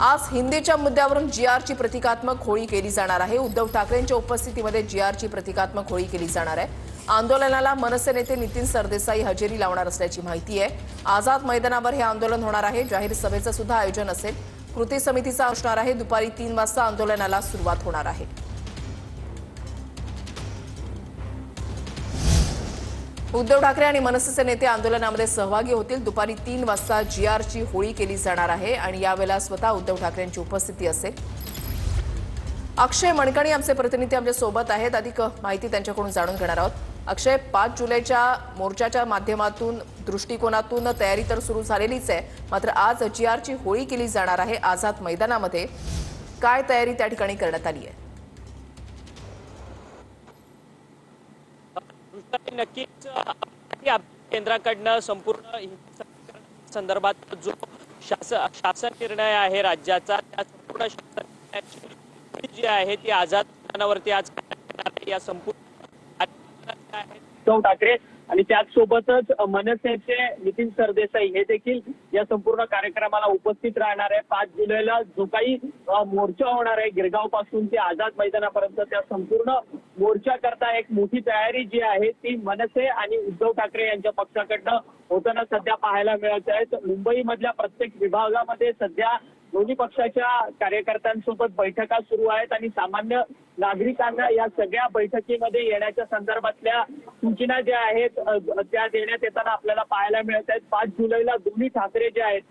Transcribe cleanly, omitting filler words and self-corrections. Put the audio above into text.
आज हिंदीच्या मुद्द्यावरून जीआरची प्रतिकात्मक होळी केली जाणार आहे। उद्धव ठाकरेंच्या उपस्थितीमध्ये जीआरची प्रतिकात्मक होळी केली जाणार आहे। आंदोलनाला मनसे नेते नितीन सरदेसाई हजेरी लावणार असल्याची माहिती आहे। आझाद मैदानावर हे आंदोलन होणार आहे। जाहीर सभेचं सुद्धा आयोजन असेल। कृती समितीचा असणार आहे। दुपारी 3 वाजता आंदोलनाला सुरुवात होणार आहे। उद्धव ठाकरे आणि मनसेचे नेते आंदोलनामध्ये सहभागी होतील। दुपारी 3 वाजता जीआरची होळी केली जाणार आहे आणि यावेळेला स्वतः उद्धव ठाकरेंची उपस्थिती असेल। अक्षय मणकणी आमचे प्रतिनिधी आमच्या सोबत आहेत। अधिक माहिती त्यांच्याकडून जाणून घेणार आहोत। अक्षय, 5 जुलैच्या मोर्चाच्या माध्यमातून दृष्टिकोनातून तयारी तर सुरू झालेलीच आहे, मात्र आज जीआरची होळी केली जाणार आहे आझाद मैदानामध्ये। काय तयारी त्या ठिकाणी करण्यात आली आहे? नक्कीच केंद्राकडनं संपूर्ण संदर्भात जो शासन निर्णय आहे राज्याचा, त्या संपूर्ण शासन जी आहे ती आझाद मैदानावरती आज या संपूर्ण उद्धव ठाकरे आणि त्याचसोबतच मनसेचे नितीन सरदेसाई हे देखील या संपूर्ण कार्यक्रमाला उपस्थित राहणार आहे। 5 जुलैला जो काही मोर्चा होणार आहे गिरगाव पासून ते आझाद मैदानापर्यंत, त्या संपूर्ण मोर्चा करता एक मोठी तयारी जी आहे ती मनसे आणि उद्धव ठाकरे यांच्या पक्षाकडनं होताना सध्या पाहायला मिळत आहे। मुंबईमधल्या प्रत्येक विभागामध्ये सध्या दोन्ही पक्षाच्या कार्यकर्त्यांसोबत बैठका सुरू आहेत आणि सामान्य नागरिकांना या सगळ्या बैठकीमध्ये येण्याच्या संदर्भातल्या सूचना ज्या आहेत त्या देण्यात येताना आपल्याला पाहायला मिळत आहेत। 5 जुलैला दोन्ही ठाकरे जे आहेत